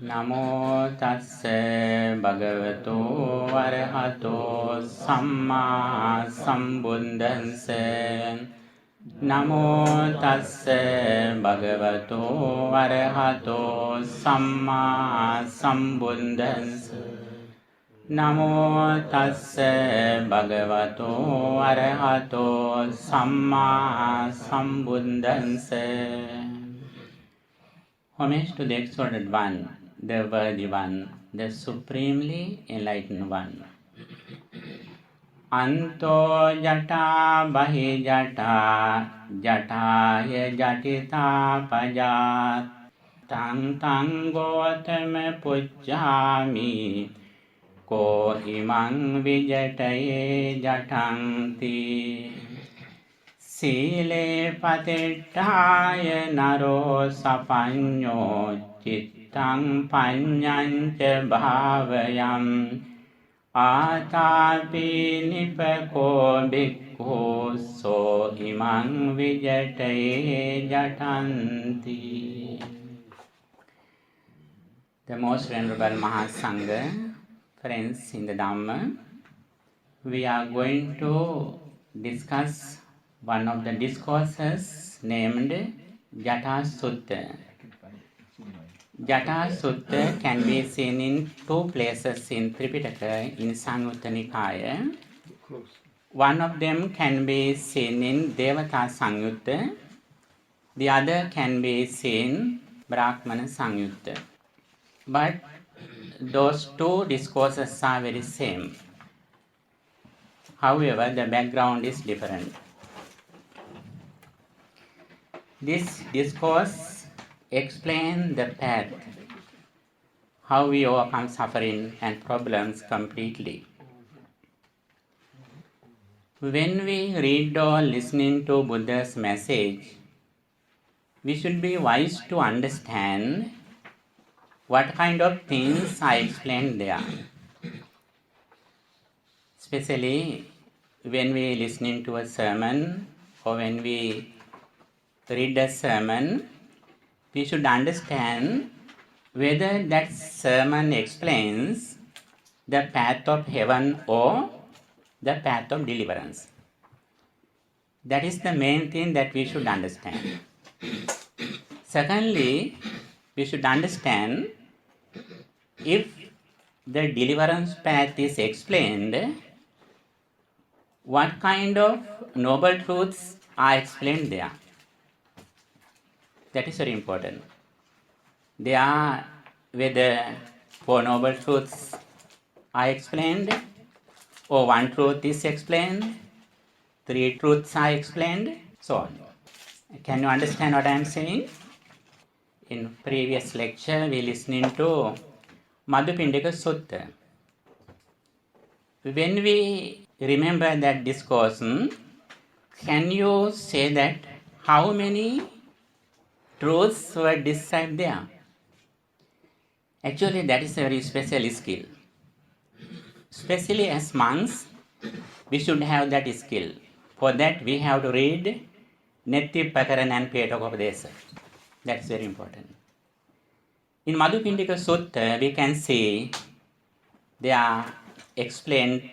නමෝ තස්ස භගවතු වරහතෝ සම්මා සම්බුද්දස්ස නමෝ තස්ස භගවතු වරහතෝ සම්මා සම්බුද්දස්ස නමෝ තස්ස භගවතු වරහතෝ සම්මා සම්බුද්දස්ස. Homage to the exalted one, the worthy one, the supremely enlightened one. Anto jata bahi jata jataya jatita pajat tang tang gotama pujjami ko imang vijataye jatanti Sile patittaya naro sapanyo cittang panyanca bhavayam Atapi nipako bhikkhu so imang vijataye jatanti. The most venerable Mahasangha, friends in the Dhamma, we are going to discuss one of the discourses named Jata Sutta. Jata Sutta can be seen in two places in Tripitaka in Samyutta Nikaya. One of them can be seen in Devata Samyutta. The other can be seen Brahmana Samyutta. But those two discourses are very same. However, the background is different. This discourse explains the path, how we overcome suffering and problems completely. When we read or listening to Buddha's message, we should be wise to understand what kind of things are explained there. Especially when we listening to a sermon or when we read a sermon, we should understand whether that sermon explains the path of heaven or the path of deliverance. That is the main thing that we should understand. Secondly, we should understand if the deliverance path is explained, what kind of noble truths are explained there. That is very important. There are whether four noble truths are explained, or one truth is explained, three truths are explained, so on. Can you understand what I am saying? In previous lecture, we listening to Madhupindika Sutta. When we remember that discourse, can you say that how many truths were described there? Actually, that is a very special skill. Especially as monks, we should have that skill. For that, we have to read Netti Pakaran and Petakopadesa. That's very important. In Madhupindika Sutta, we can see they are explained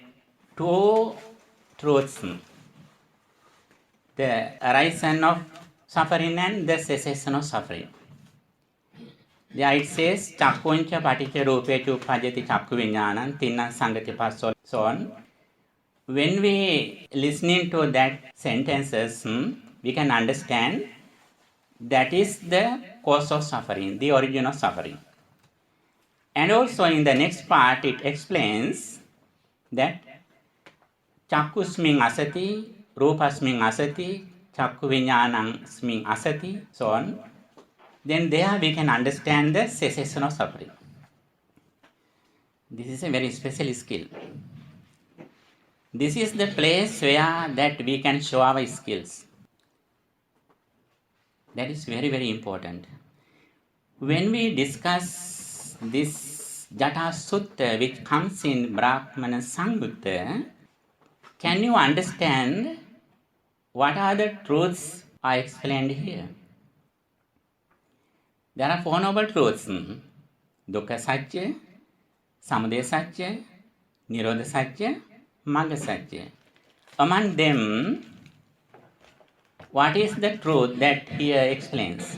two truths. The arising of suffering and the cessation of suffering. There it says, Chakkuncha paticca rupechu pajati chakku viññānam tinna sangati passo, so on. When we listening to that sentences, we can understand that is the cause of suffering, the origin of suffering. And also in the next part, it explains that Chakkusmin asati, Rupasmin asati, Chakku Viññānam asati, so on. Then there we can understand the cessation of suffering. This is a very special skill. This is the place where that we can show our skills. That is very, very important. When we discuss this Jata Sutta, which comes in Brahmana Samyutta, can you understand what are the truths are explained here? There are four noble truths. Dukkha Satya, Samudaya Satya, Nirodha Satya, Magga Satya. Among them, what is the truth that here explains?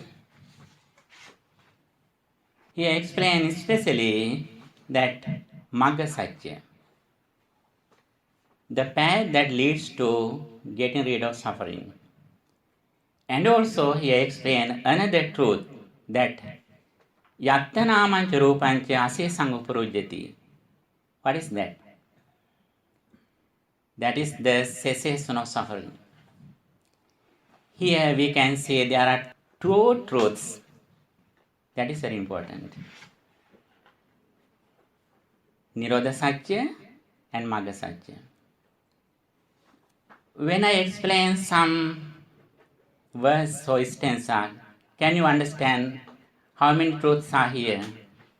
Here explains especially that Magga Satya, the path that leads to getting rid of suffering. And also here explain another truth that Yattanamancha Rupancha Asesang Uparujyati. What is that? That is the cessation of suffering. Here we can say there are two truths. That is very important. Nirodha Satya and Magga Satya. When I explain some verse or stanza, can you understand how many truths are here?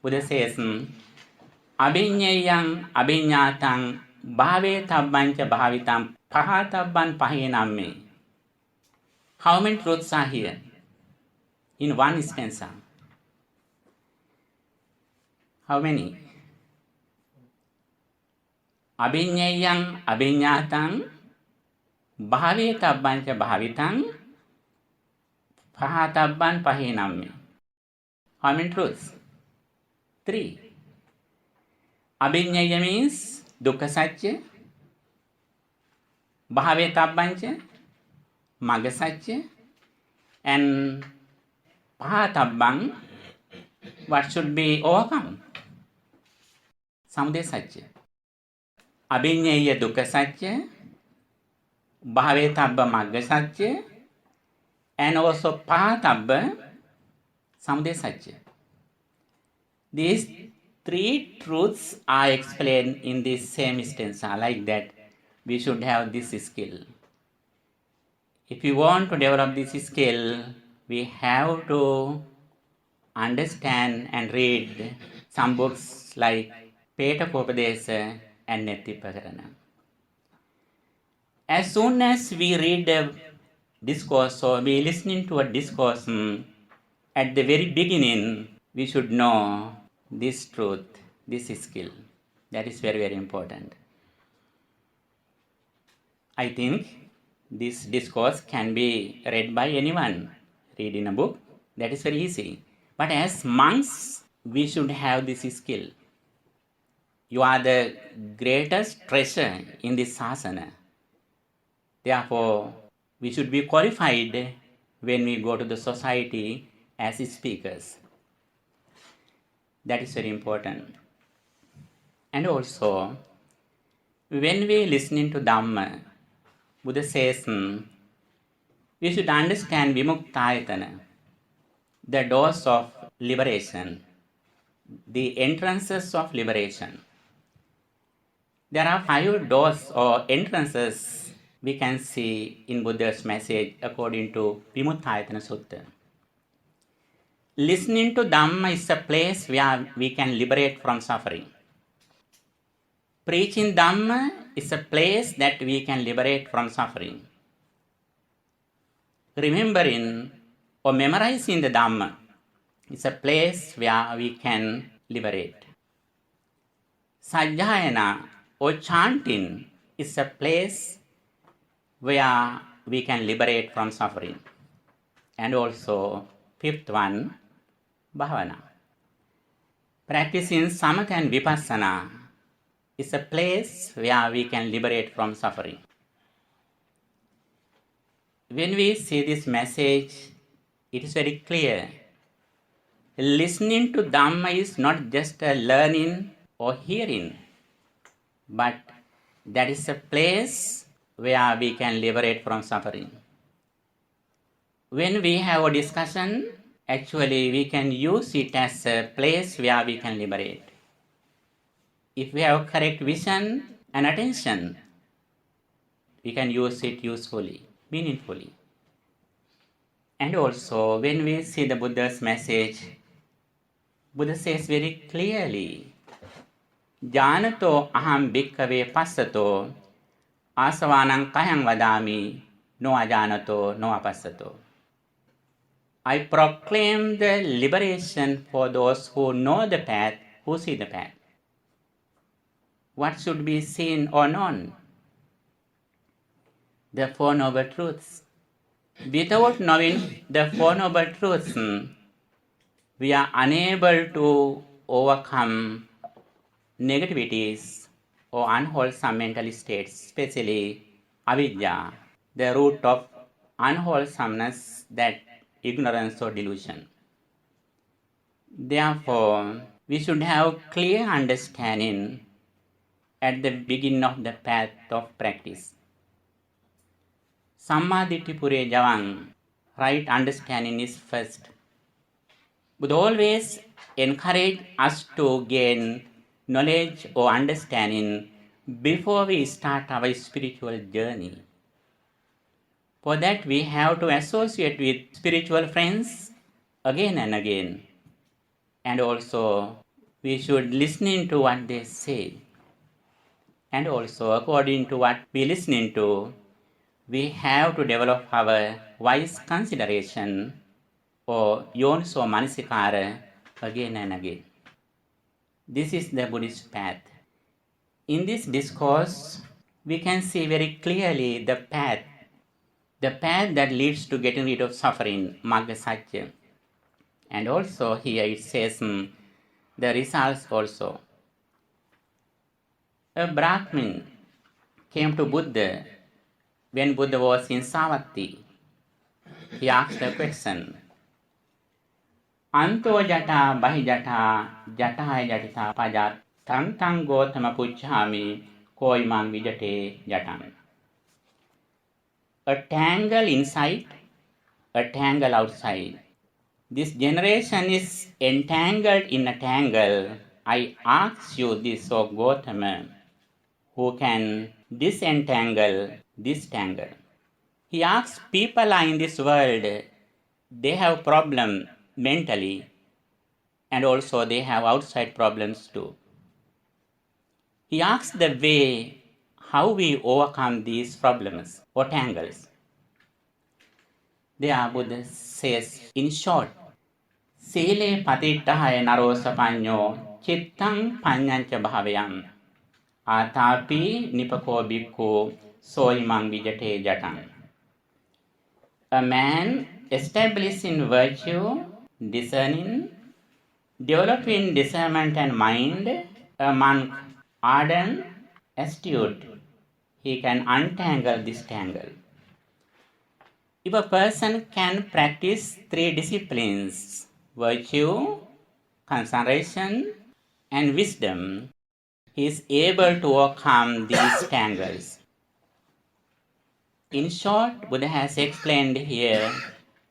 Buddha says, Abhinyayang abhinyatang bhave tabbancha bhavitam pahatabban pahinam. How many truths are here in one stanza? How many? Abhinyayang abhinyatang bhave tabbancha bhavitam pahatabban pahinam. How many truths? 3. Abhinyaya means Dukkha Satya, Bhave Tabbancha, Magga Satya, and Pahatabban, what should be overcome? Samudaya Satya. Abhinyaya Dukkha Satya, Bhave Tabba Magga Satya, and also Pahatabba Samudaya Satya. These 3 truths are explained in this same stanza. Like that, we should have this skill. If we want to develop this skill, we have to understand and read some books like Petakopadesa and Nettipakarana. As soon as we read a discourse or we listening to a discourse, at the very beginning, we should know this truth, this skill. That is very, very important. I think this discourse can be read by anyone. Read in a book, that is very easy. But as monks, we should have this skill. You are the greatest treasure in this sasana. Therefore, we should be qualified when we go to the society as speakers. That is very important. And also, when we listening to Dhamma, Buddha says, we should understand Vimuktayatana, the doors of liberation, the entrances of liberation. There are 5 doors or entrances we can see in Buddha's message according to Vimuktayatana Sutta. Listening to Dhamma is a place where we can liberate from suffering. Preaching Dhamma is a place that we can liberate from suffering. Remembering or memorizing the Dhamma is a place where we can liberate. Sajjayana or chanting is a place where we can liberate from suffering. And also, 5th one, Bhavana. Practicing Samatha and Vipassana is a place where we can liberate from suffering. When we see this message, it is very clear. Listening to Dhamma is not just a learning or hearing, but that is a place where we can liberate from suffering. When we have a discussion, actually we can use it as a place where we can liberate. If we have correct vision and attention, we can use it usefully, meaningfully. And also, when we see the Buddha's message, Buddha says very clearly, Janato aham bhikkhave passato asavanang kayang vadami no ajanato no apassato. I proclaim the liberation for those who know the path, who see the path. What should be seen or known? The Four Noble Truths. Without knowing the Four Noble Truths, we are unable to overcome negativities or unwholesome mental states, especially avidya, the root of unwholesomeness, that ignorance or delusion. Therefore, we should have clear understanding at the beginning of the path of practice. Sammaditthi pure javang, right understanding is first. Would always encourage us to gain knowledge or understanding before we start our spiritual journey. For that, we have to associate with spiritual friends again and again. And also, we should listen to what they say. And also, according to what we listening to, we have to develop our wise consideration or yoniso manasikara again and again. This is the Buddhist path. In this discourse, we can see very clearly the path that leads to getting rid of suffering, Magga Satya. And also here it says the results also. A Brahmin came to Buddha when Buddha was in Savatthi. He asked a question. Anto jata bahi jata jataya jatita pajat tang tang gotama puchhami koi mang vijate jatam. A tangle inside, a tangle outside. This generation is entangled in a tangle. I ask you this, O Gautama, who can disentangle this tangle? He asks, people are in this world, they have problem mentally, and also they have outside problems too. He asks the way how we overcome these problems or tangles. There Buddha says, in short, Sile patittahaya narosapanyo chittang panyancha bhavayam atapi nipako bhikkhu soimang vijate jatam. A man established in virtue, discerning, developing discernment and mind, a monk ardent, astute, he can untangle this tangle. If a person can practice three disciplines, virtue, concentration, and wisdom, he is able to overcome these tangles. In short, Buddha has explained here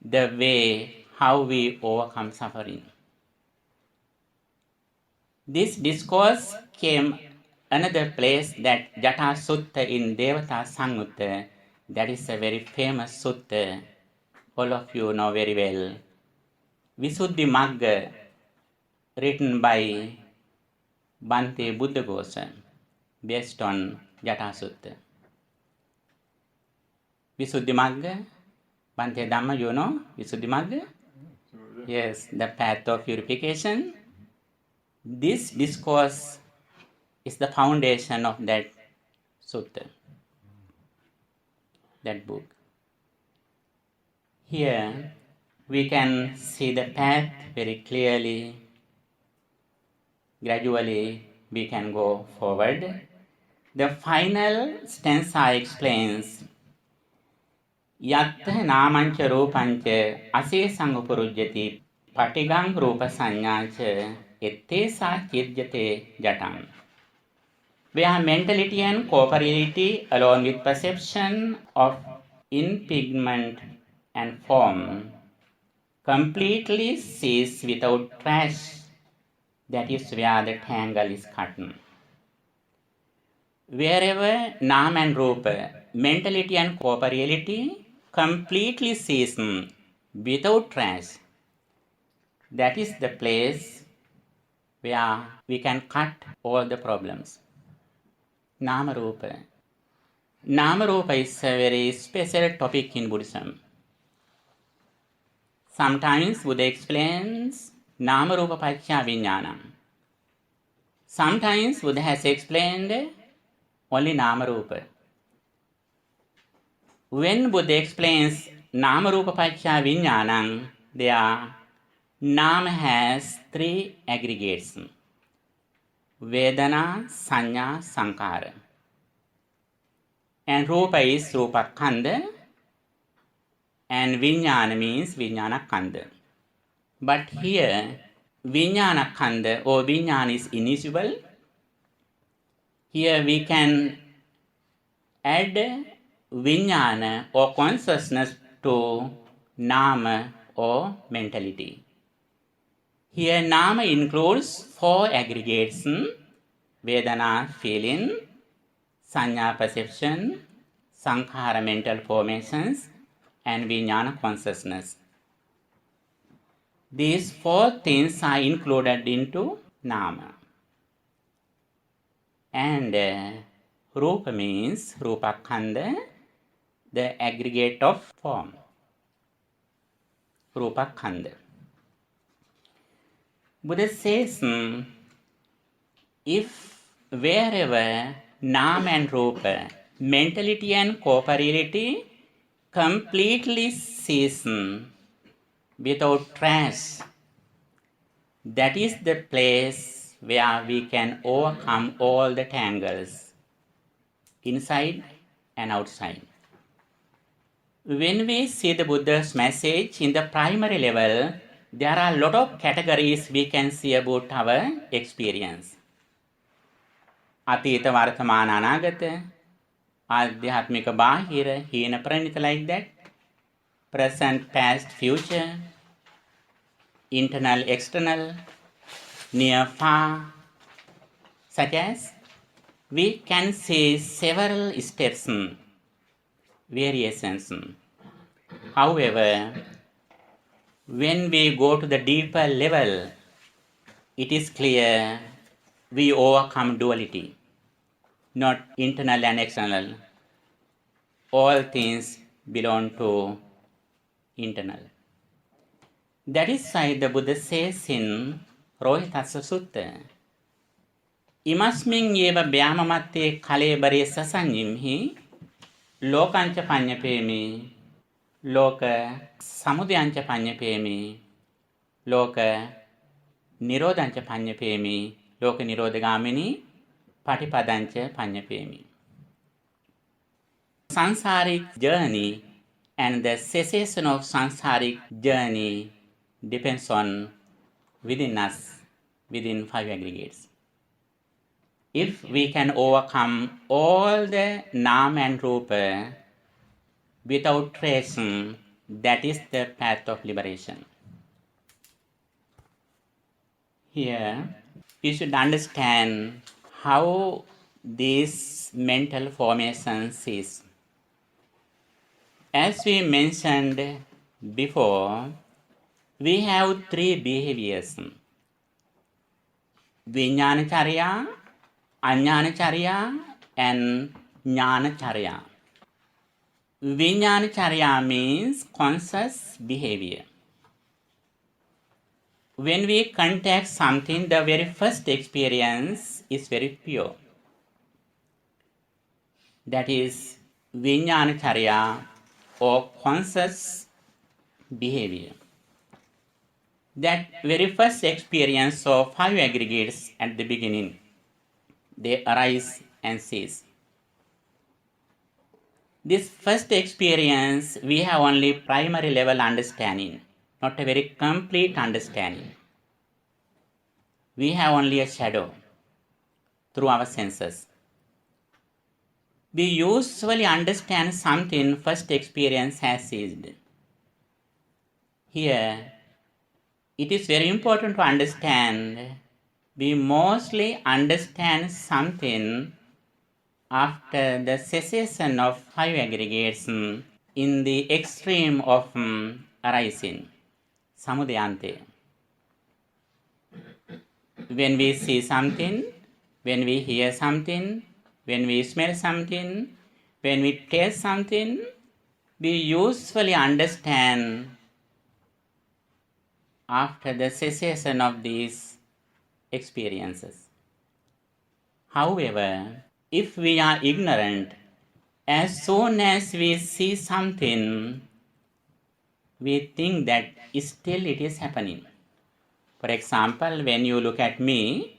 the way how we overcome suffering. This discourse came another place, that Jata Sutta in Devata Samyutta. That is a very famous sutta. All of you know very well. Visuddhi Magga, written by Bhante Buddhaghosa, based on Jata Sutta. Visuddhi Magga, Bhante Dhamma, you know Visuddhi Magga? Yes, the path of purification. This discourse is the foundation of that sutta, that book. Here we can see the path very clearly. Gradually we can go forward. The final stanza explains, Yatta namancha rupancha asesang upurujyati patigang rupa sanyacha ettesa chidyate jatam. Where mentality and corporeality, along with perception of impigment and form, completely cease without trash, that is where the tangle is cut. Wherever Nam and Rupa, mentality and corporeality, completely cease without trash, that is the place where we can cut all the problems. Namarupa. Namarupa is a very special topic in Buddhism. Sometimes Buddha explains Nama Rupa Paccaya Vijnanam. Sometimes Buddha has explained only Nama Rupa. When Buddha explains Nama Rupa Paccaya Vijnanam, there Nama has three aggregates: Vedana, Sanya, Sankhara. And Rupa is Rupa Kanda, and Vijnana means Vijnana Kanda. But here, Vijnana Kanda or Vijnana is invisible. Here we can add Vijnana or consciousness to Nama or mentality. Here Nama includes four aggregates: Vedana feeling, Sanya perception, Sankhara mental formations, and Vijnana consciousness. These four things are included into Nama. And Rupa means Rupa Kanda, the aggregate of form. Rupa Kanda. Buddha says, if wherever Nama and Rupa, mentality and corporeality completely cease without trace, that is the place where we can overcome all the tangles, inside and outside. When we see the Buddha's message in the primary level, there are a lot of categories we can see about our experience. Atita, Vartamana, Anagata, Adhyatmika, Bahira, Hina, Pranita, like that. Present, past, future, internal, external, near, far, such as we can see several steps, variations. However, when we go to the deeper level, it is clear we overcome duality, not internal and external. All things belong to internal. That is why the Buddha says in Jata Sutta, Imasmin yeva vyamamatte kalebare sasanyimhi lokancha panyapemi loka samudayancha panyapemi loka nirodhancha panyapemi loka nirodhagamini patipadancha panyapemi. Sansaric journey and the cessation of sansaric journey depends on within us, within five aggregates. If we can overcome all the Nama and Rupa without tracing, that is the path of liberation. Here, we should understand how these mental formations is. As we mentioned before, we have three behaviors: Vijnanacharya, Ajnanacharya, and Jnanacharya. Vijnanacharya means conscious behavior. When we contact something, the very first experience is very pure. That is Vijnanacharya or conscious behavior. That very first experience of five aggregates at the beginning, they arise and cease. This first experience, we have only primary level understanding, not a very complete understanding. We have only a shadow through our senses. We usually understand something first experience has ceased. Here, it is very important to understand we mostly understand something after the cessation of five aggregates in the extreme of arising, samudayante. When we see something, when we hear something, when we smell something, when we taste something, we usually understand after the cessation of these experiences. However, if we are ignorant, as soon as we see something, we think that still it is happening. For example, when you look at me,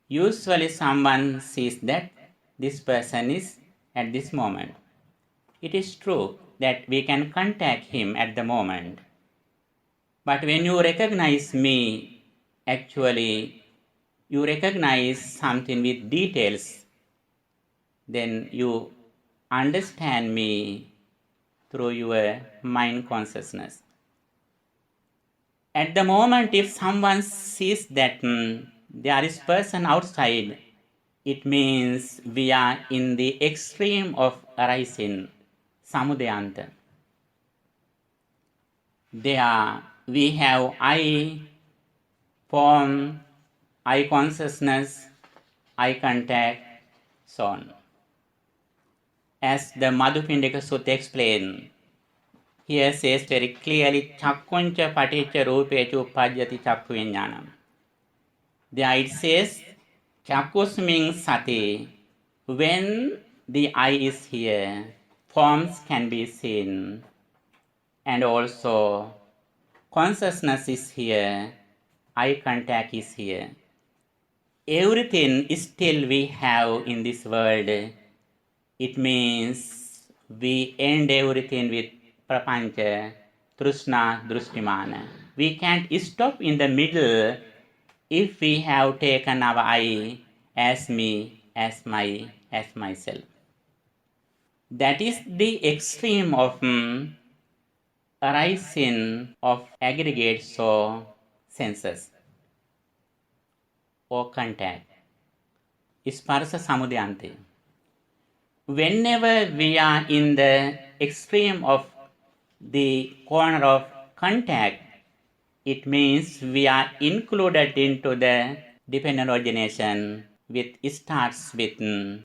usually someone sees that this person is at this moment. It is true that we can contact him at the moment. But when you recognize me, actually, you recognize something with details, then you understand me through your mind consciousness. At the moment, if someone sees that there is person outside, it means we are in the extreme of arising, samudayanta. There we have I form, eye consciousness, eye contact, so on. As the Madhupindika Sutta explains, here says very clearly, Chakkuncha paticca rupecha uppajjati chakku vijnanam. There it says, Chakkusmin sati, when the eye is here, forms can be seen, and also consciousness is here, eye contact is here. Everything still we have in this world. It means we end everything with prapancha, trishna, drustimana. We can't stop in the middle if we have taken our I as me, as myself. That is the extreme of arising of aggregates or senses or contact. Sparsa samudayante. Whenever we are in the extreme of the corner of contact, it means we are included into the dependent origination, which starts with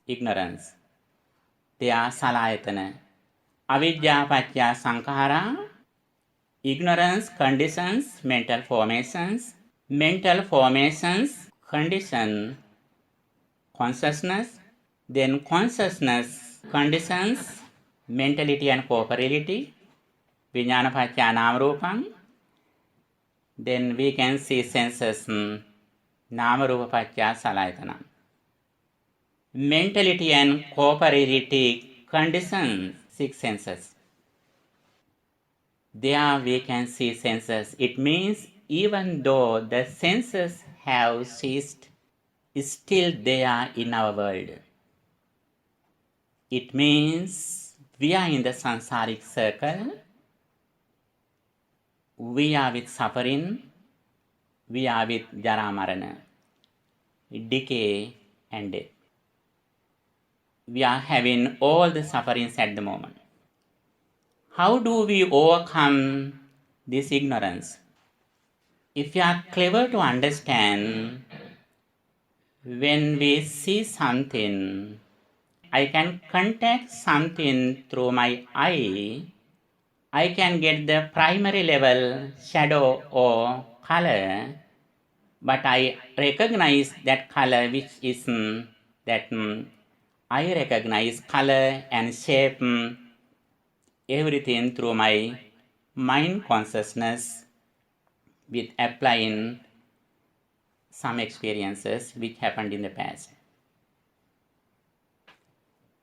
ignorance. They are salayatana. Avidya paccaya sankhara, ignorance conditions mental formations, condition consciousness, then consciousness conditions mentality and corporeality, vijnana paccaya nama rupam, then we can see senses nama rupa paccaya salayatana. Mentality and corporeality conditions six senses. There we can see senses. It means even though the senses have ceased, still they are in our world. It means we are in the sansaric circle. We are with suffering. We are with jara marana, decay and death. We are having all the sufferings at the moment. How do we overcome this ignorance? If we are clever to understand, when we see something, I can contact something through my eye, I can get the primary level shadow or color, but I recognize that color which is that I recognize color and shape everything through my mind consciousness with applying some experiences which happened in the past.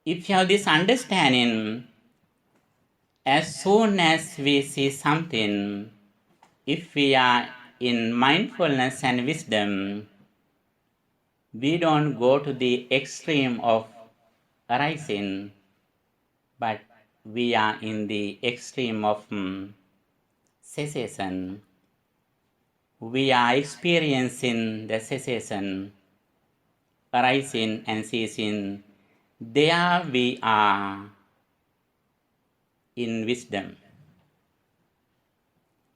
If you have this understanding, as soon as we see something, if we are in mindfulness and wisdom, we don't go to the extreme of arising, but we are in the extreme of cessation. We are experiencing the cessation, arising and ceasing. There we are in wisdom.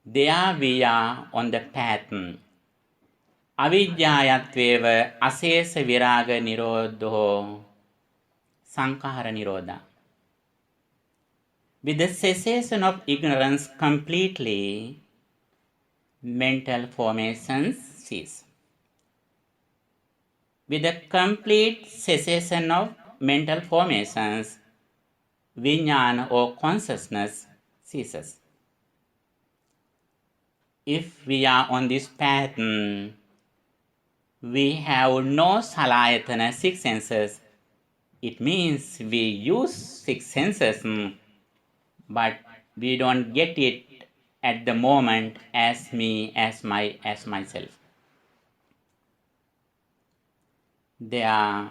There we are on the path. Avidyāyatveva asesa viraga nirodho sankhara nirodha. With the cessation of ignorance completely, mental formations cease. With the complete cessation of mental formations, vijnana or consciousness ceases. If we are on this path, we have no salayatana, six senses. It means we use six senses, but we don't get it at the moment as me, as myself. There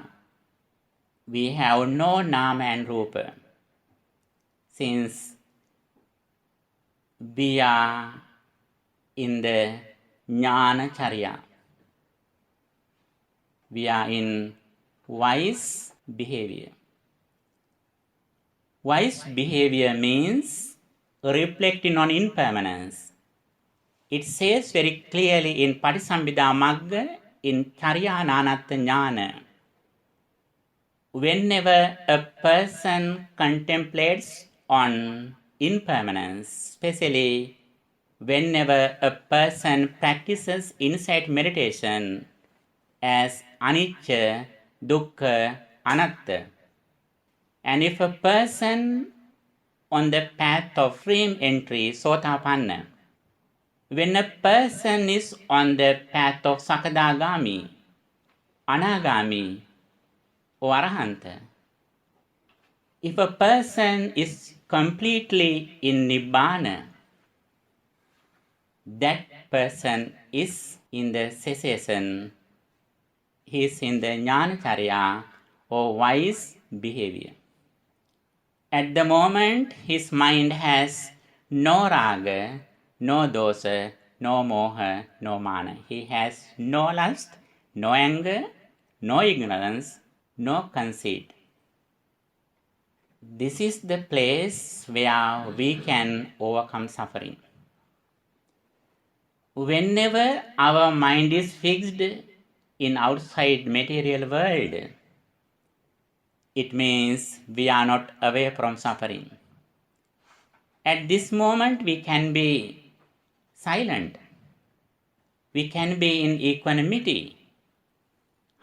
we have no nama and rupa. Since we are in the jnana charya, we are in wise behavior. Wise behavior means reflecting on impermanence. It says very clearly in Patisambhida Magga, in Charya Nanatta Jnana, whenever a person contemplates on impermanence, especially whenever a person practices insight meditation as anicca, dukkha, anatta, and if a person on the path of free entry, sotapanna, when a person is on the path of sakadagami, anagami, or arahanta, if a person is completely in nibbana, that person is in the cessation, he is in the jnanacharya or wise behavior. At the moment, his mind has no raga, no dosa, no moha, no mana. He has no lust, no anger, no ignorance, no conceit. This is the place where we can overcome suffering. Whenever our mind is fixed in outside material world, it means we are not away from suffering. At this moment, we can be silent. We can be in equanimity.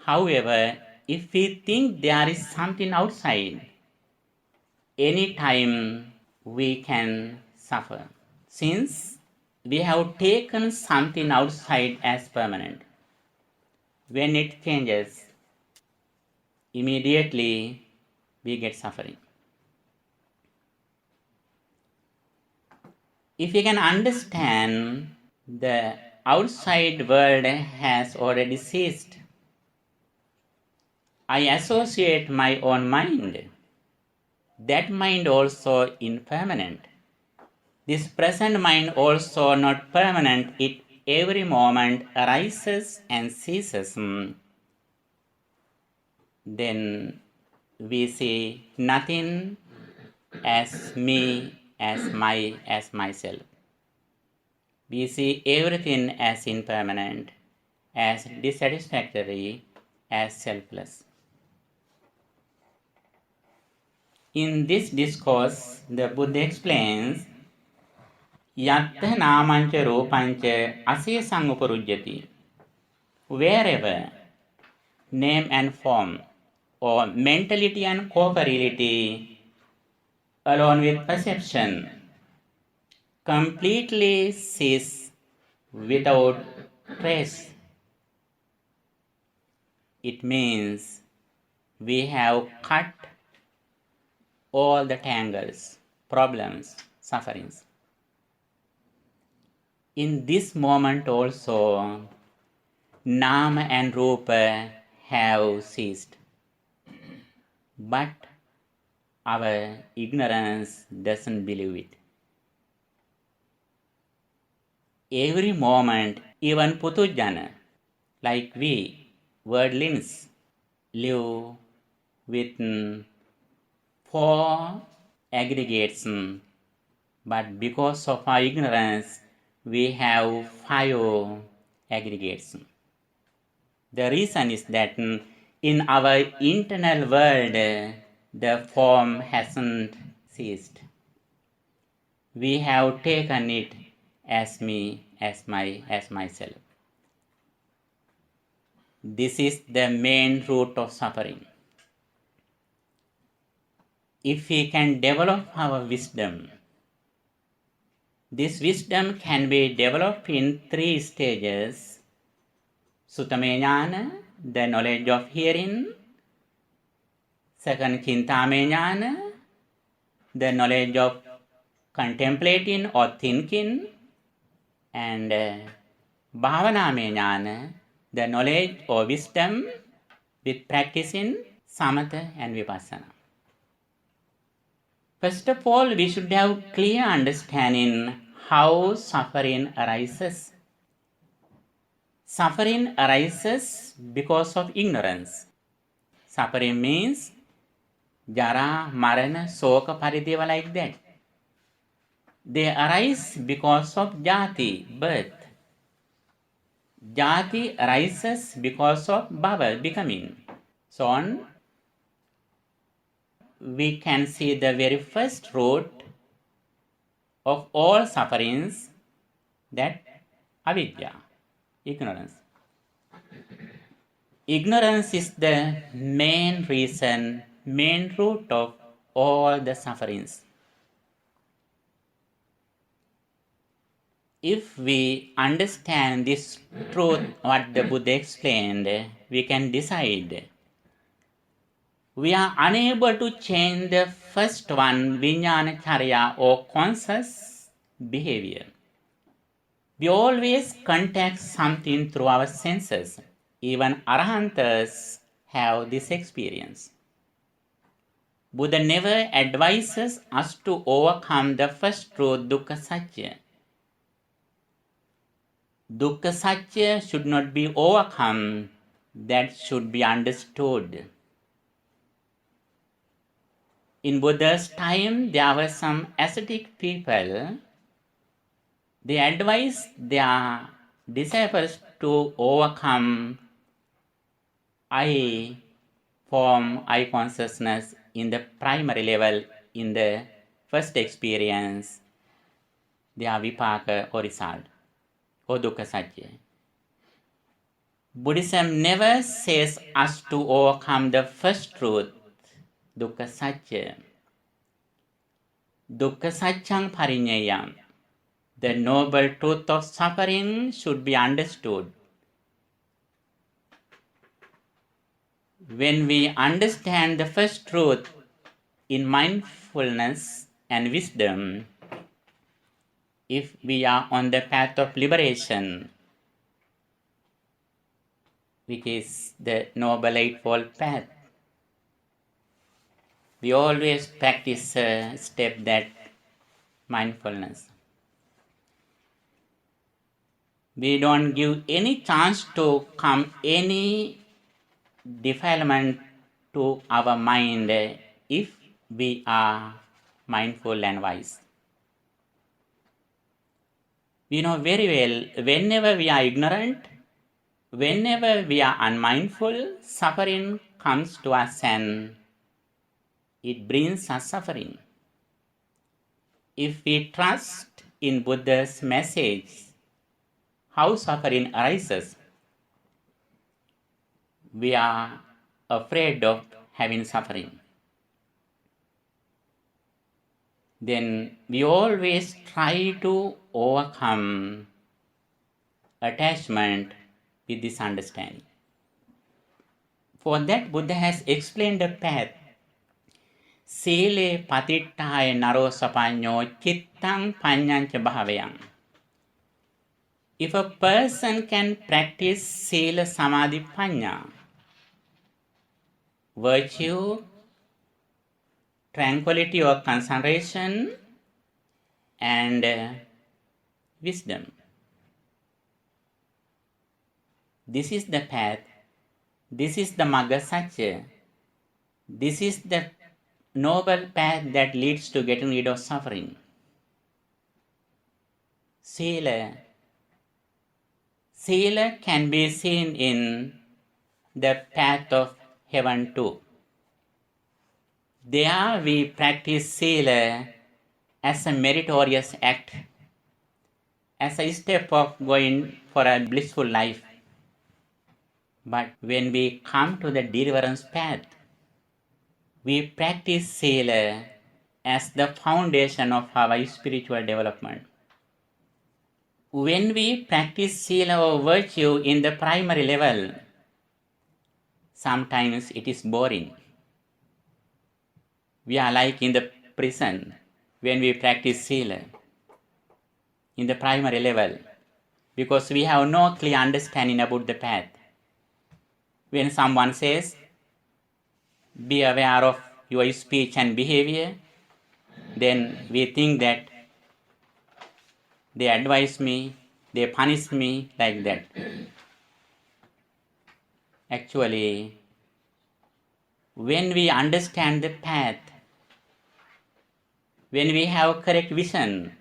However, if we think there is something outside, any time we can suffer. Since we have taken something outside as permanent, when it changes, immediately we get suffering. If we can understand the outside world has already ceased, I associate my own mind. That mind also impermanent. This present mind also not permanent. It every moment arises and ceases. Then we see nothing as me, as myself. We see everything as impermanent, as dissatisfactory, as selfless. In this discourse, the Buddha explains, Yattha namancha rupancha asesang uparujyati. Wherever name and form, or mentality and corporeality, along with perception, completely cease without trace, it means we have cut all the tangles, problems, sufferings. In this moment also, Nama and Rupa have ceased. But our ignorance doesn't believe it. Every moment, even Putujana, like we, worldlings, live with 4 aggregates, but because of our ignorance, we have 5 aggregates. The reason is that in our internal world, the form hasn't ceased. We have taken it as me, as myself. This is the main root of suffering. If we can develop our wisdom, this wisdom can be developed in 3 stages. Sutame the knowledge of hearing. Second, Chintame the knowledge of contemplating or thinking. And Bhavana the knowledge or wisdom with practicing samatha and vipassana. First of all, we should have clear understanding how suffering arises. Suffering arises because of ignorance. Suffering means jara, marana, soka, parideva, like that. They arise because of jati, birth. Jati arises because of bhava, becoming. So on, we can see the very first root of all sufferings, that avidya, ignorance. Ignorance is the main reason, main root of all the sufferings. If we understand this truth, what the Buddha explained, we can decide. We are unable to change the first one, vijnana charya, or conscious behavior. We always contact something through our senses. Even Arahantas have this experience. Buddha never advises us to overcome the first truth, dukkha satya. Dukkha satya should not be overcome, that should be understood. In Buddha's time, there were some ascetic people. They advised their disciples to overcome I form, I consciousness in the primary level, in the first experience, their vipaka or result, or dukkha satya. Buddhism never says us to overcome the first truth, dukkha satya. Dukkha satyang parinyayam. The noble truth of suffering should be understood. When we understand the first truth in mindfulness and wisdom, if we are on the path of liberation, which is the Noble Eightfold Path, we always practice a step, that mindfulness. We don't give any chance to come any defilement to our mind if we are mindful and wise. We know very well, whenever we are ignorant, whenever we are unmindful, suffering comes to us and it brings us suffering. If we trust in Buddha's message, how suffering arises, we are afraid of having suffering. Then we always try to overcome attachment with this understanding. For that, Buddha has explained the path. Sile patitthaye naro sapanyo chittang panyancha bhavayang. If a person can practice sila, samadhi, panya, virtue, tranquility or concentration, and wisdom, this is the path, this is the magga satya, this is the noble path that leads to getting rid of suffering. Sila can be seen in the path of heaven too. There we practice sila as a meritorious act, as a step of going for a blissful life. But when we come to the deliverance path, we practice Sila as the foundation of our spiritual development. When we practice Sila or virtue in the primary level, sometimes it is boring. We are like in the prison when we practice Sila in the primary level, because we have no clear understanding about the path. When someone says, be aware of your speech and behavior, then we think that they advise me, they punish me like that. Actually, when we understand the path, when we have correct vision,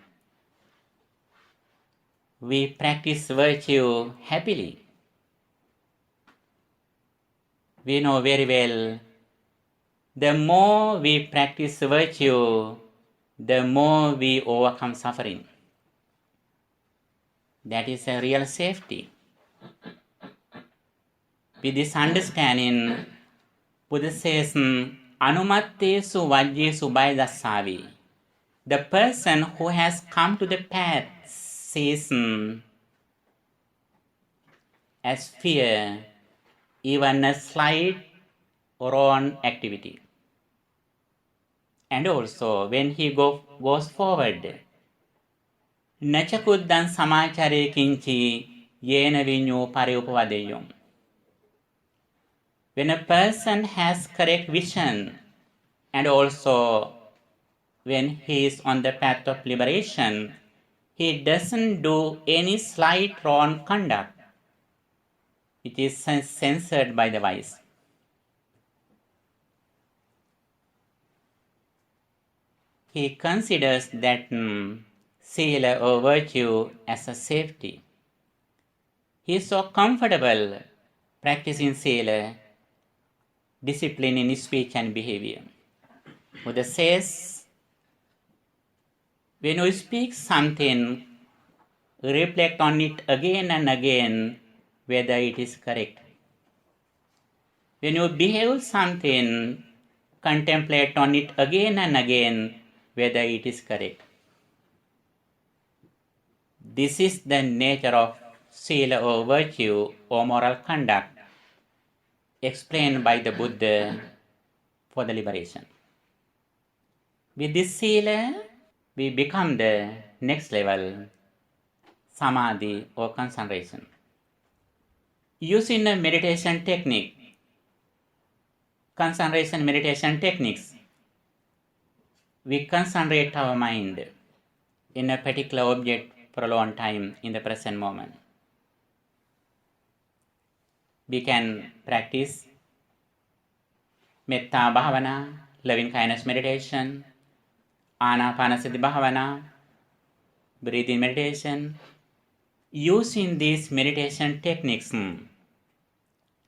we practice virtue happily. We know very well, the more we practice virtue, the more we overcome suffering. That is a real safety. With this understanding, Buddha says, Anumattesu vajjesu bhayadassavi. The person who has come to the path sees as fear even a slight wrong activity. And also, when he goes forward, Nachakuddhan samachare kinchi yena vinyo pare upavadeyum. When a person has correct vision, and also when he is on the path of liberation, he doesn't do any slight wrong conduct. It is censored by the wise. He considers that Sila or virtue as a safety. He is so comfortable practicing Sila, discipline in speech and behavior. Buddha says, when you speak something, reflect on it again and again whether it is correct. When you behave something, contemplate on it again and again whether it is correct. This is the nature of Sila or virtue or moral conduct explained by the Buddha for the liberation. With this Sila, we become the next level, Samadhi or concentration. Using a meditation technique, concentration meditation techniques, we concentrate our mind in a particular object for a long time in the present moment. We can practice Metta Bhavana, loving kindness meditation, Anapanasati Bhavana, breathing meditation. Using these meditation techniques,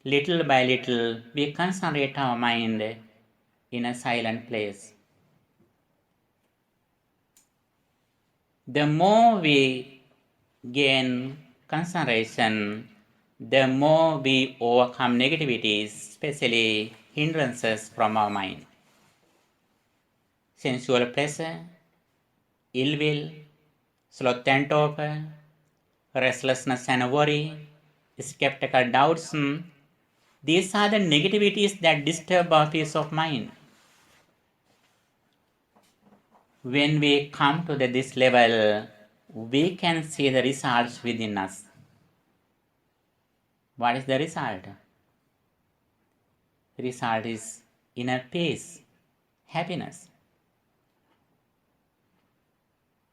little by little, we concentrate our mind in a silent place. The more we gain concentration, the more we overcome negativities, especially hindrances from our mind. Sensual pleasure, ill will, sloth and torpor, restlessness and worry, skeptical doubts. These are the negativities that disturb our peace of mind. When we come to this level, we can see the results within us. What is the result? The result is inner peace, happiness.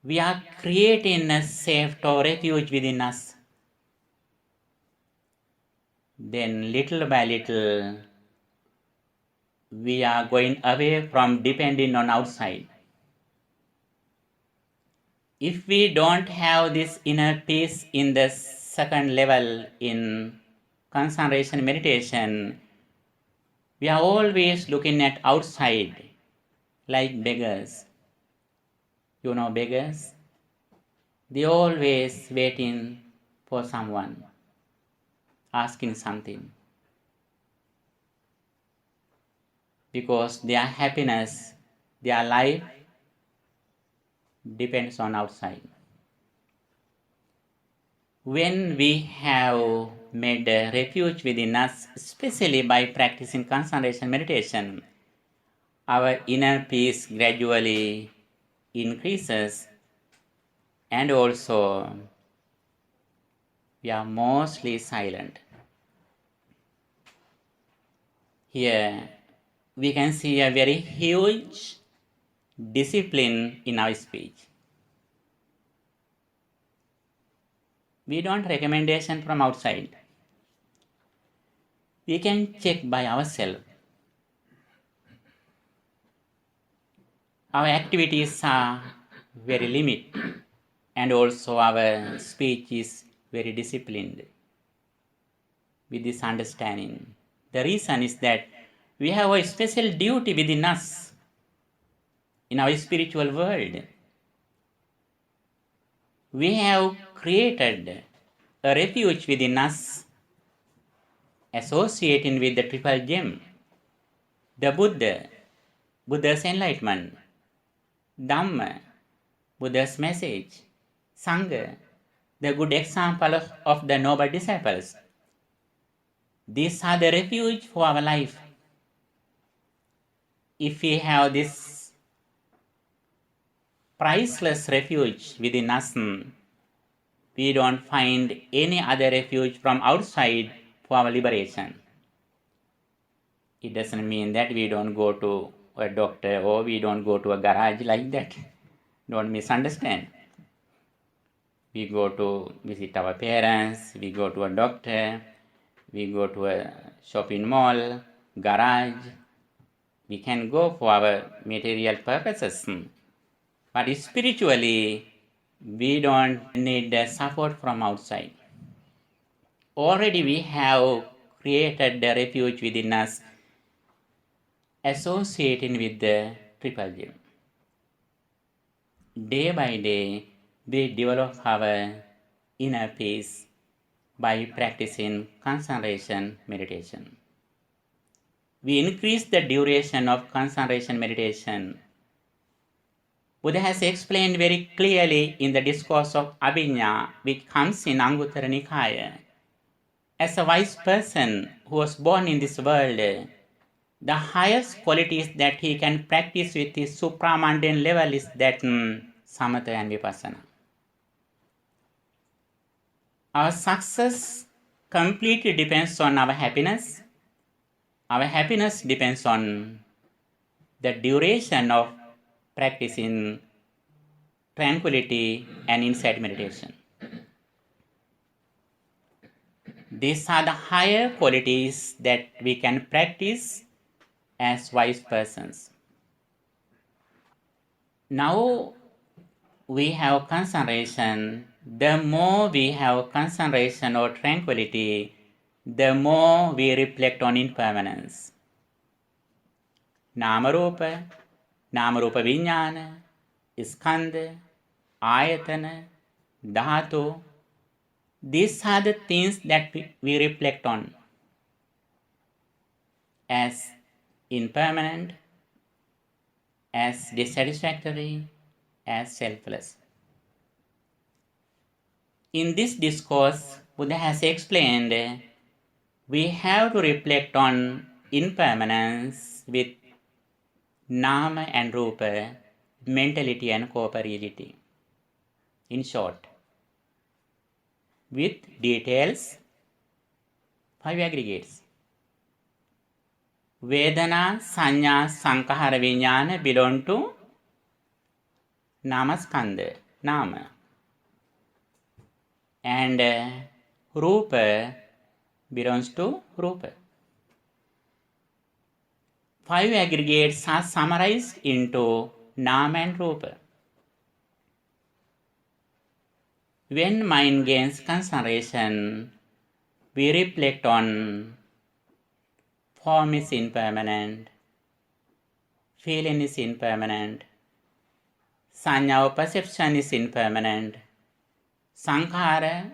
We are creating a safe refuge within us. Then little by little, we are going away from depending on outside. If we don't have this inner peace in the second level in concentration meditation, we are always looking at outside like beggars. You know beggars? They always waiting for someone, asking something. Because their happiness, their life depends on outside. When we have made a refuge within us, especially by practicing concentration meditation, our inner peace gradually increases, and also we are mostly silent. Here we can see a very huge discipline in our speech. We don't recommendation from outside. We can check by ourselves. Our activities are very limited, and also our speech is very disciplined with this understanding. The reason is that we have a special duty within us in our spiritual world. We have created a refuge within us associating with the triple gem, the Buddha, Buddha's enlightenment, Dhamma, Buddha's message, Sangha, the good example of the noble disciples. These are the refuge for our life. If we have this priceless refuge within us, we don't find any other refuge from outside for our liberation. It doesn't mean that we don't go to a doctor or we don't go to a garage like that. Don't misunderstand. We go to visit our parents, we go to a doctor, we go to a shopping mall, garage. We can go for our material purposes. But spiritually, we don't need the support from outside. Already we have created the refuge within us associating with the triple gem. Day by day, we develop our inner peace by practicing concentration meditation. We increase the duration of concentration meditation. Buddha has explained very clearly in the discourse of Abhinya, which comes in Anguttara Nikaya. As a wise person who was born in this world, the highest qualities that he can practice with his supramundane level is that samatha and vipassana. Our success completely depends on our happiness. Our happiness depends on the duration of practicing tranquility and insight meditation. These are the higher qualities that we can practice as wise persons. Now we have concentration. The more we have concentration or tranquility, the more we reflect on impermanence. Namarupa, Namarupa Vijnana, Skandha, Ayatana, Dhatu. These are the things that we reflect on as impermanent, as dissatisfactory, as selfless. In this discourse, Buddha has explained we have to reflect on impermanence with nama and rupa, mentality and corporeality. In short, with details, 5 aggregates. Vedana, Sanya, Sankhara, Vijnana belong to Namaskandha, Nama. And Rupa belongs to Rupa. 5 aggregates are summarized into Nama and Rupa. When mind gains concentration, we reflect on form is impermanent, feeling is impermanent, sanya or perception is impermanent, Sankhara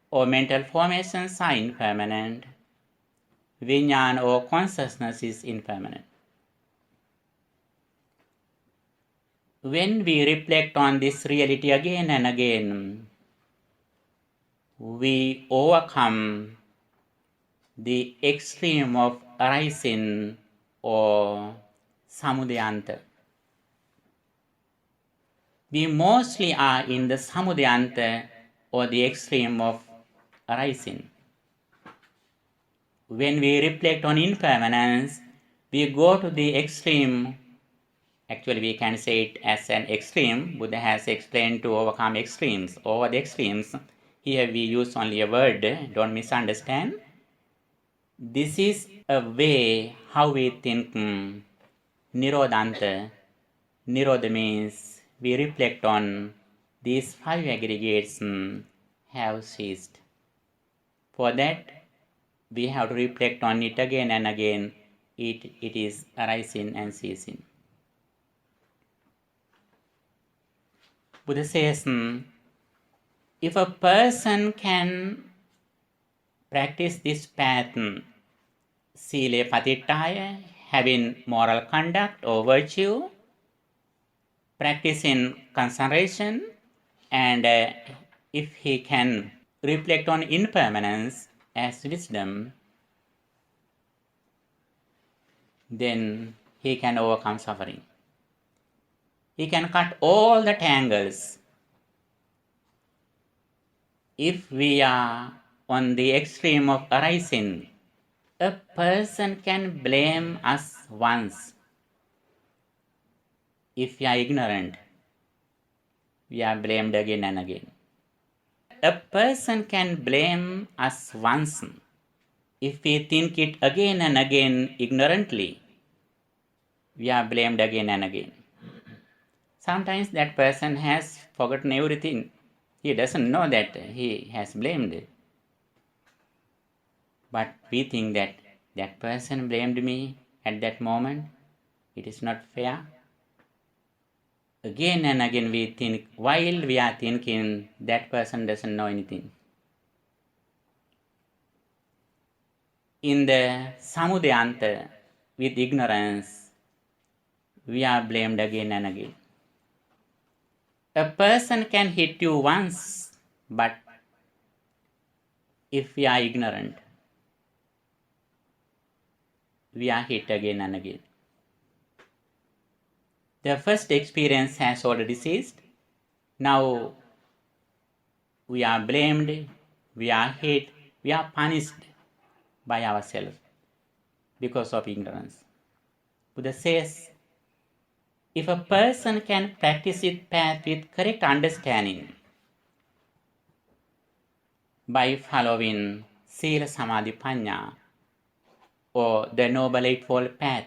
or mental formations are impermanent. Vijnana or consciousness is impermanent. When we reflect on this reality again and again, we overcome the extreme of arising or samudayanta. We mostly are in the samudayanta or the extreme of arising. When we reflect on impermanence, we go to the extreme. Actually, we can say it as an extreme. Buddha has explained to overcome extremes. Over the extremes, here we use only a word, don't misunderstand. This is a way how we think Nirodhanta. Nirodha means we reflect on these five aggregates have ceased. For that, we have to reflect on it again and again. It is arising and ceasing. Buddha says, if a person can practice this path, sila patittaya, having moral conduct or virtue, practicing concentration, and if he can reflect on impermanence as wisdom, then he can overcome suffering. He can cut all the tangles. If we are on the extreme of arising, a person can blame us once. If we are ignorant, we are blamed again and again. A person can blame us once. If we think it again and again ignorantly, we are blamed again and again. Sometimes that person has forgotten everything. He doesn't know that he has blamed. But we think that that person blamed me at that moment. It is not fair. Again and again we think, while we are thinking, that person doesn't know anything. In the samudayanta, with ignorance, we are blamed again and again. A person can hit you once, but if we are ignorant, we are hit again and again. The first experience has already ceased. Now we are blamed, we are hit, we are punished by ourselves because of ignorance. Buddha says, if a person can practice his path with correct understanding by following Sila Samadhi Panya or the Noble Eightfold Path,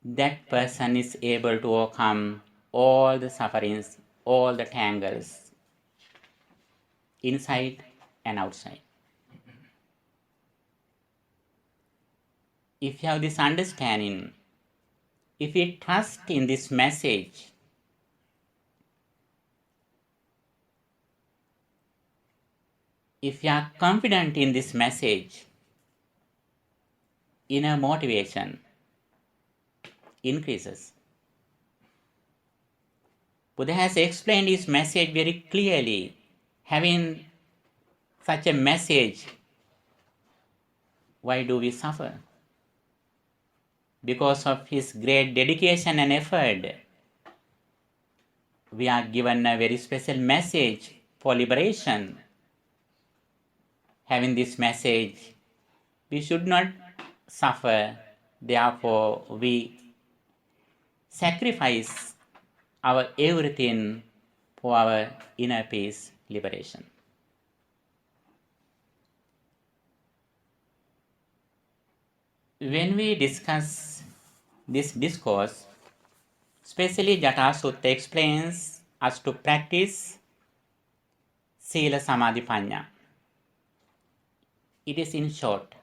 that person is able to overcome all the sufferings, all the tangles, inside and outside. If you have this understanding, if we trust in this message, if you are confident in this message, inner motivation increases. Buddha has explained his message very clearly. Having such a message, why do we suffer? Because of his great dedication and effort, we are given a very special message for liberation. Having this message, we should not suffer. Therefore, we sacrifice our everything for our inner peace, liberation. When we discuss this discourse, especially Jata Sutta explains us to practice Sila Samadhi Panya. It is in short.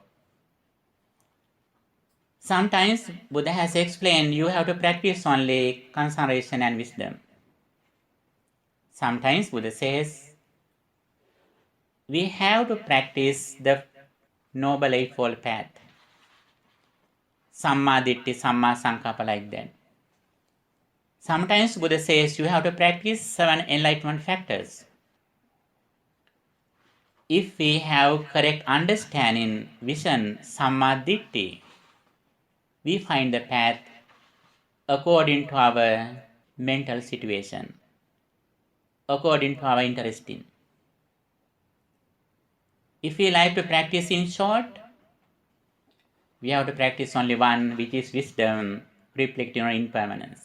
Sometimes Buddha has explained you have to practice only concentration and wisdom. Sometimes Buddha says, we have to practice the Noble Eightfold Path. Samma Ditti, Samma Sankappa, like that. Sometimes Buddha says you have to practice 7 enlightenment factors. If we have correct understanding, vision, Samma Ditti, we find the path according to our mental situation, according to our interest in. If we like to practice in short, we have to practice only one, which is wisdom, reflecting on impermanence.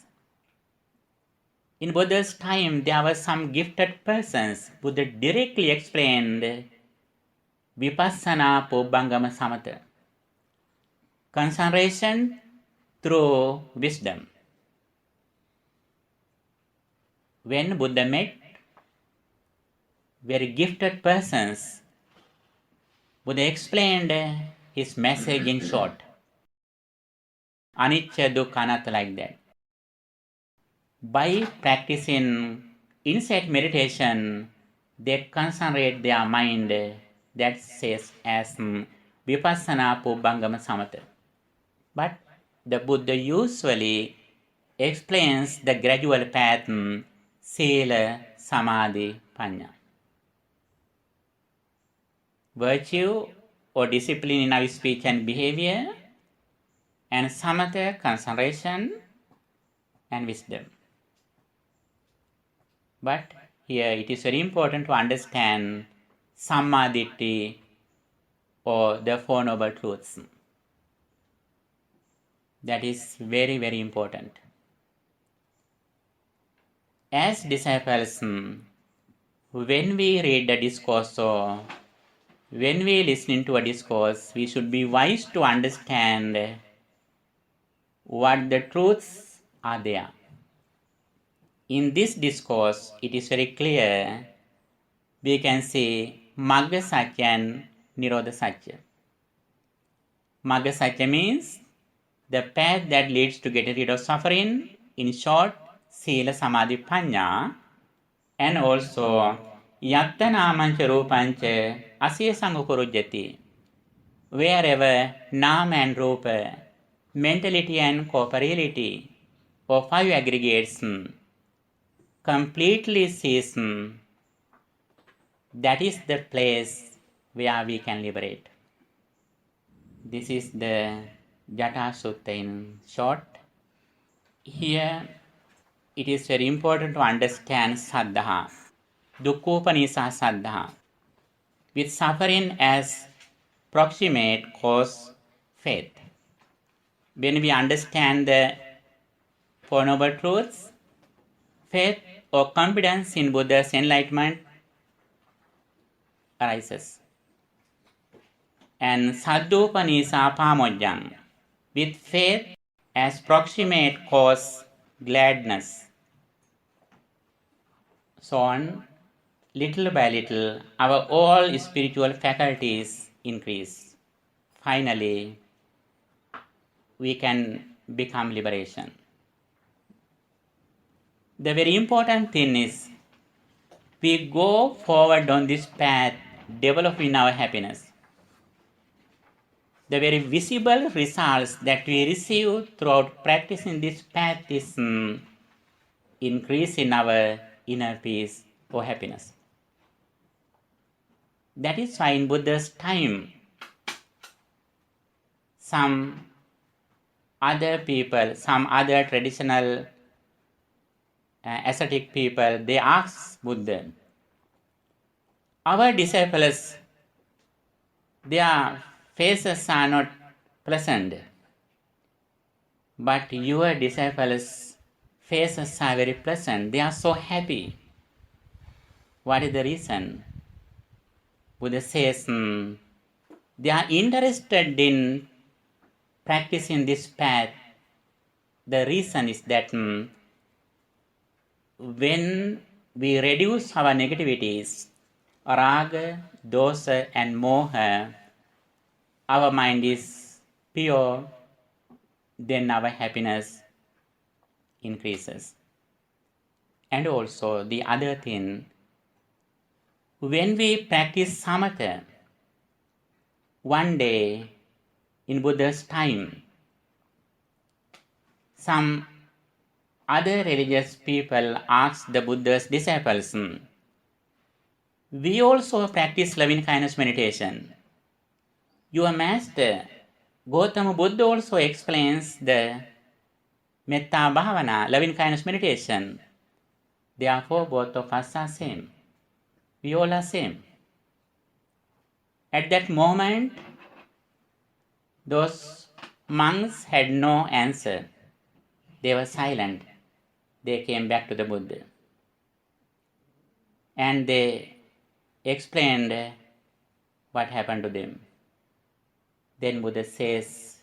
In Buddha's time, there were some gifted persons. Buddha directly explained Vipassana Pubbangama Samatha, concentration through wisdom. When Buddha met very gifted persons, Buddha explained his message in short. Anicca, Dukkha, Anatta, like that. By practicing insight meditation, they concentrate their mind, that says as Vipassana Pubbangama Samatha. But the Buddha usually explains the gradual path, Sila, Samadhi, Panya. Virtue or discipline in our speech and behavior, and Samatha, concentration and wisdom. But here it is very important to understand Samma Ditti or the Four Noble Truths. That is very, very important. As disciples, when we read the discourse or when we listen to a discourse, we should be wise to understand what the truths are there. In this discourse, it is very clear. We can see Magga Satya and Nirodha Satya. Magga Satya means the path that leads to getting rid of suffering. In short, Sila, Samadhi, Panya. And also, Yatta Namancha Rupancha Asya Sangupurujyati. Wherever Nam and Rupa, mentality and corporeality, or 5 aggregates, completely cease, that is the place where we can liberate. This is the Jata Sutta in short. Here it is very important to understand Saddha, Dukkopanisa Saddha, with suffering as proximate cause, faith. When we understand the Four Noble Truths, faith or confidence in Buddha's enlightenment arises. And Saddhopanisa Pamojjang, with faith as proximate cause, gladness. So on, little by little, our all spiritual faculties increase. Finally, we can become liberation. The very important thing is, we go forward on this path, developing our happiness. The very visible results that we receive throughout practicing this path is increase in our inner peace or happiness. That is why in Buddha's time, some other people, some other traditional ascetic people, they ask Buddha, our disciples, their faces are not pleasant, but your disciples' faces are very pleasant. They are so happy. What is the reason? Buddha says they are interested in practicing this path. The reason is that when we reduce our negativities, raga, dosa and moha, our mind is pure, then our happiness increases. And also the other thing, when we practice samatha, one day in Buddha's time, some other religious people asked the Buddha's disciples, we also practice loving kindness meditation. Your master, Gautama Buddha, also explains the Metta Bhavana, loving kindness meditation. Therefore, both of us are same. We all are same. At that moment, those monks had no answer. They were silent. They came back to the Buddha. And they explained what happened to them. Then Buddha says,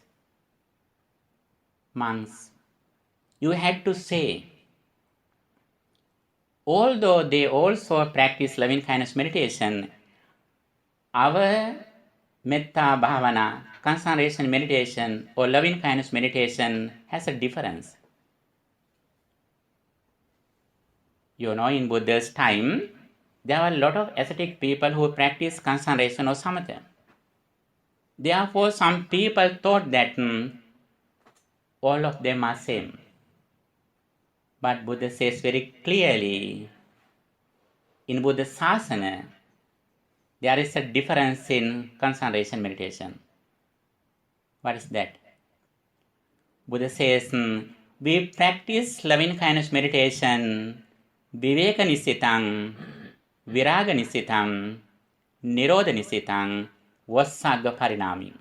monks, you had to say, although they also practice loving kindness meditation, our Metta Bhavana, concentration meditation or loving kindness meditation has a difference. You know, in Buddha's time, there were a lot of ascetic people who practice concentration or samatha. Therefore, some people thought that all of them are same. But Buddha says very clearly, in Buddha Sasana, there is a difference in concentration meditation. What is that? Buddha says, we practice loving kindness meditation, viveka nisitang, viraga nisitang, nirodha nisitang, vassagga parinami.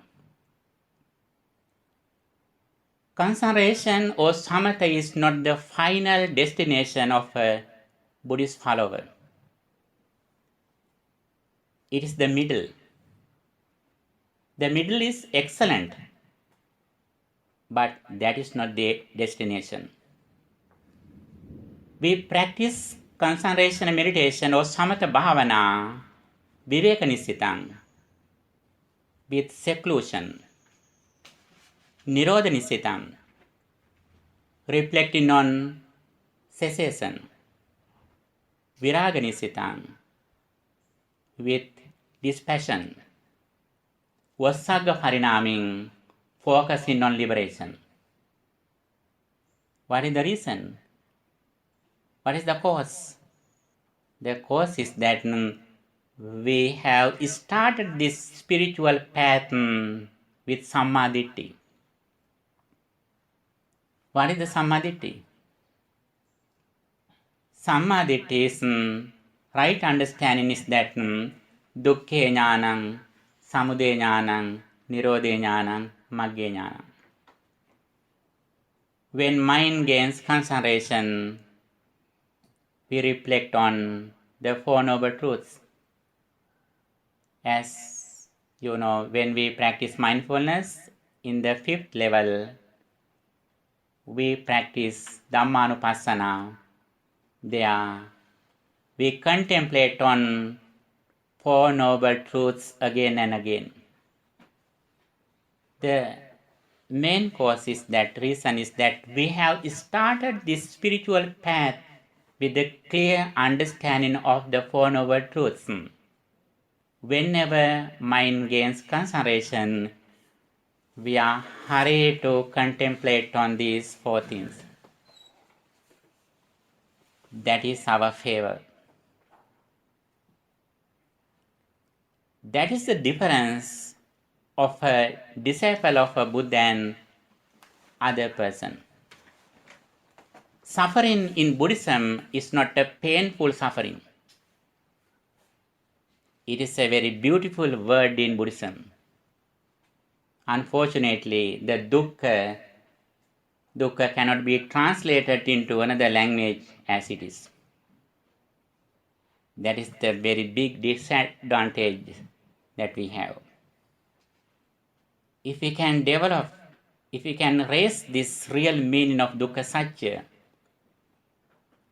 Concentration or samatha is not the final destination of a Buddhist follower. It is the middle. The middle is excellent, but that is not the destination. We practice concentration and meditation or samatha bhavana, viveka nisitang, with seclusion, nirodha nisitang, reflecting on cessation, viraga nisitang, with dispassion, vassagga parinaming, focusing on liberation. What is the reason? What is the cause? The cause is that we have started this spiritual path with sammaditthi. What is the sammaditthi? Sammaditthi is right understanding is that dukkhe jnanam, samudaya jnanam, nirodha jnanam, magga jnanam. When mind gains concentration, we reflect on the Four Noble Truths. As you know, when we practice mindfulness in the fifth level, we practice Dhammanupassana. There, we contemplate on Four Noble Truths again and again. The main cause is that reason is that we have started this spiritual path with a clear understanding of the Four Noble Truths. Whenever mind gains concentration, we are hurried to contemplate on these four things. That is our favor. That is the difference of a disciple of a Buddha and other person. Suffering in Buddhism is not a painful suffering. It is a very beautiful word in Buddhism. Unfortunately, the dukkha cannot be translated into another language as it is. That is the very big disadvantage that we have. If we can raise this real meaning of dukkha satya,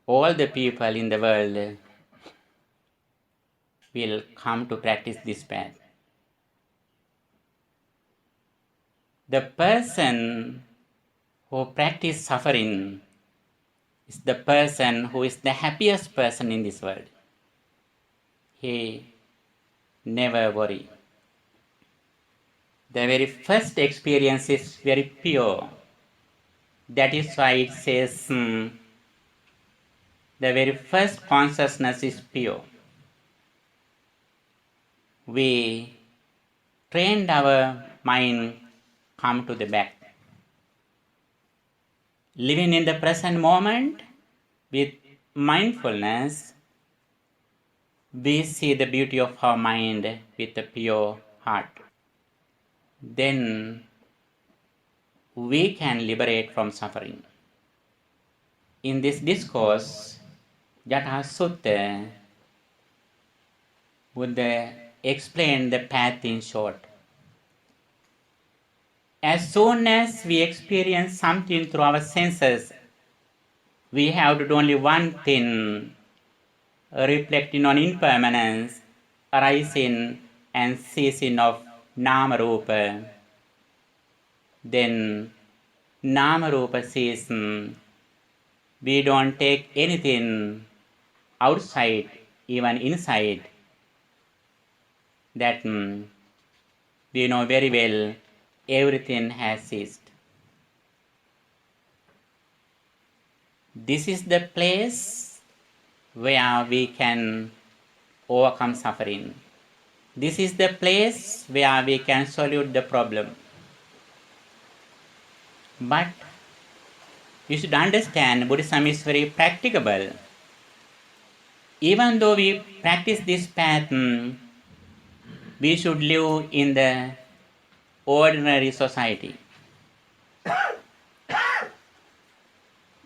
all the people in the world will come to practice this path. The person who practices suffering is the person who is the happiest person in this world. He never worry. The very first experience is very pure. That is why it says the very first consciousness is pure. We trained our mind come to the back. Living in the present moment with mindfulness, we see the beauty of our mind with a pure heart. Then we can liberate from suffering. In this discourse, Jata Sutta would explain the path in short. As soon as we experience something through our senses, we have to do only one thing, reflecting on impermanence, arising and ceasing of Nama Rupa. Then Nama Rupa says, we don't take anything outside, even inside. That we know very well everything has ceased. This is the place where we can overcome suffering. This is the place where we can solve the problem. But you should understand Buddhism is very practicable. Even though we practice this path, we should live in the ordinary society.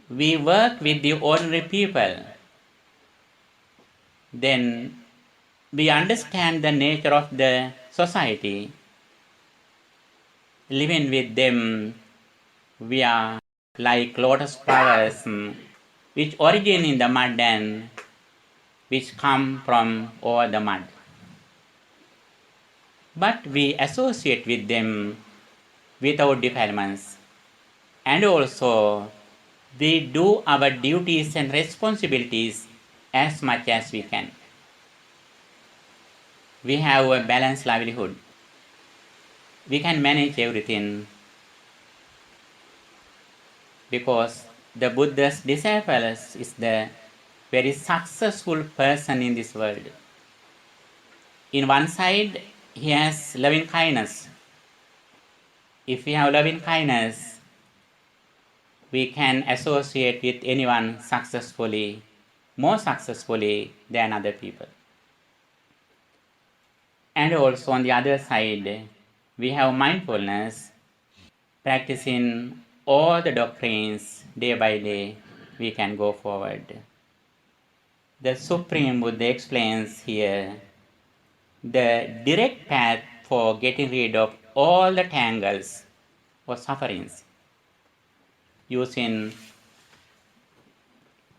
We work with the ordinary people. Then we understand the nature of the society. Living with them, we are like lotus flowers which origin in the mud and which come from over the mud. But we associate with them without defilements. And also, we do our duties and responsibilities as much as we can. We have a balanced livelihood. We can manage everything because the Buddha's disciples is the very successful person in this world. In one side, he has loving kindness. If we have loving kindness, we can associate with anyone successfully, more successfully than other people. And also on the other side, we have mindfulness, practicing all the doctrines day by day, we can go forward. The Supreme Buddha explains here the direct path for getting rid of all the tangles or sufferings using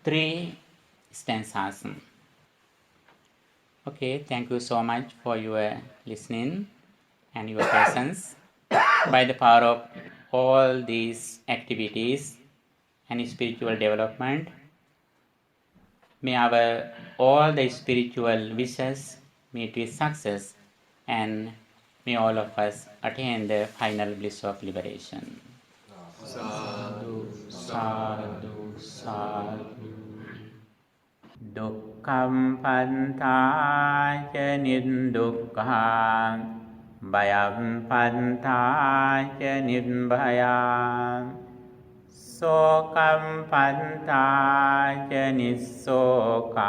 3 stanzas. Okay, thank you so much for your listening and your presence. By the power of all these activities and spiritual development, may our all the spiritual wishes meet with success, and may all of us attain the final bliss of liberation. Sadhu, sadhu, sadhu. Dukkam pantāca nirdukkhaṃ, bhayam pantāca nirbhayam, sokam pantāca nissokāṃ,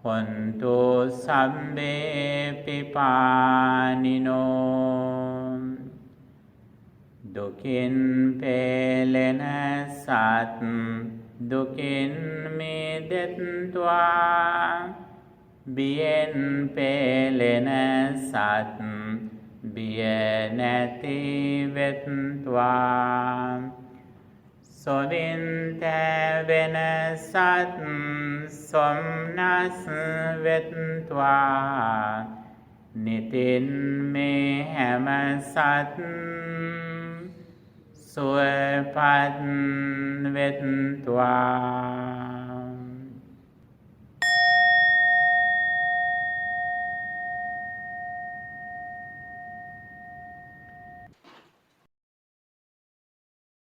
hontu sabbe pipānino. Dukin pelena sat, dukin midetva, bien pelena sat, bien etivetva, sovinte vena sat, somnas vetva, nitin me hema sat, සුවපත් වෙත්වා